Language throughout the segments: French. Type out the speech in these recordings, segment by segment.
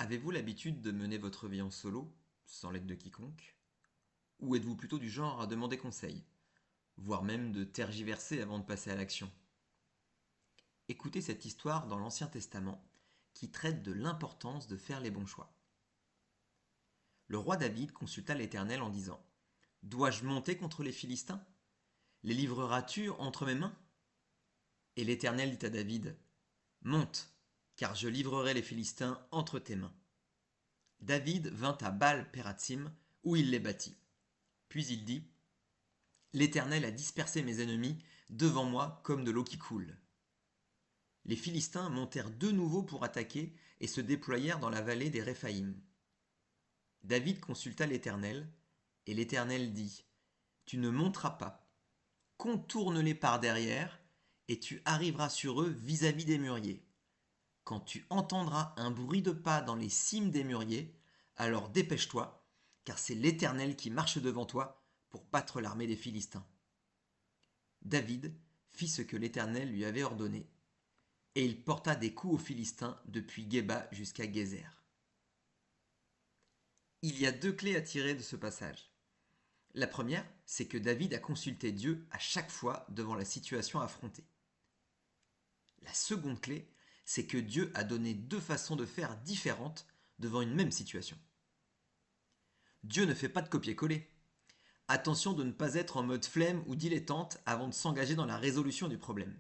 Avez-vous l'habitude de mener votre vie en solo, sans l'aide de quiconque? Ou êtes-vous plutôt du genre à demander conseil, voire même de tergiverser avant de passer à l'action? Écoutez cette histoire dans l'Ancien Testament qui traite de l'importance de faire les bons choix. Le roi David consulta l'Éternel en disant: Dois-je monter contre les Philistins? Les livreras-tu entre mes mains? Et l'Éternel dit à David: Monte, car je livrerai les Philistins entre tes mains. David vint à Baal-Pératsim, où il les battit. Puis il dit: L'Éternel a dispersé mes ennemis devant moi comme de l'eau qui coule. Les Philistins montèrent de nouveau pour attaquer et se déployèrent dans la vallée des Réphaïm. David consulta l'Éternel, et l'Éternel dit: Tu ne monteras pas, contourne-les par derrière, et tu arriveras sur eux vis-à-vis des mûriers. Quand tu entendras un bruit de pas dans les cimes des mûriers, alors dépêche-toi, car c'est l'Éternel qui marche devant toi pour battre l'armée des Philistins. David fit ce que l'Éternel lui avait ordonné, et il porta des coups aux Philistins depuis Géba jusqu'à Gézer. Il y a deux clés à tirer de ce passage. La première, c'est que David a consulté Dieu à chaque fois devant la situation affrontée. La seconde clé, c'est que Dieu a donné deux façons de faire différentes devant une même situation. Dieu ne fait pas de copier-coller. Attention de ne pas être en mode flemme ou dilettante avant de s'engager dans la résolution du problème.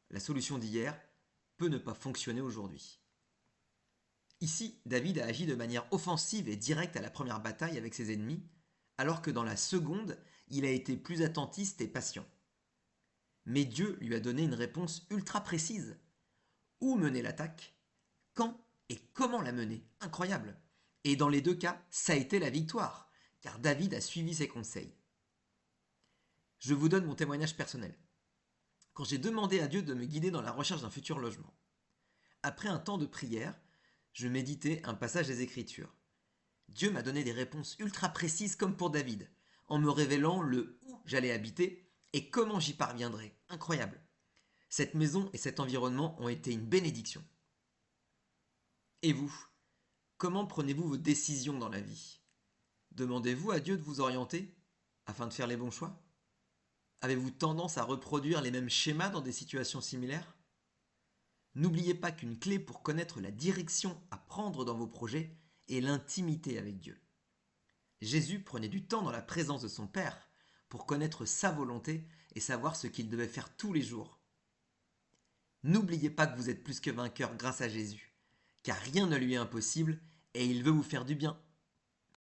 La solution d'hier peut ne pas fonctionner aujourd'hui. Ici, David a agi de manière offensive et directe à la première bataille avec ses ennemis, alors que dans la seconde, il a été plus attentiste et patient. Mais Dieu lui a donné une réponse ultra précise. Où mener l'attaque? Quand et comment la mener? Incroyable! Et dans les deux cas, ça a été la victoire, car David a suivi ses conseils. Je vous donne mon témoignage personnel. Quand j'ai demandé à Dieu de me guider dans la recherche d'un futur logement, après un temps de prière, je méditais un passage des Écritures. Dieu m'a donné des réponses ultra précises comme pour David, en me révélant le où j'allais habiter et comment j'y parviendrais. Incroyable. Cette maison et cet environnement ont été une bénédiction. Et vous, comment prenez-vous vos décisions dans la vie? Demandez-vous à Dieu de vous orienter afin de faire les bons choix? Avez-vous tendance à reproduire les mêmes schémas dans des situations similaires? N'oubliez pas qu'une clé pour connaître la direction à prendre dans vos projets est l'intimité avec Dieu. Jésus prenait du temps dans la présence de son Père pour connaître sa volonté et savoir ce qu'il devait faire tous les jours. N'oubliez pas que vous êtes plus que vainqueur grâce à Jésus, car rien ne lui est impossible et il veut vous faire du bien.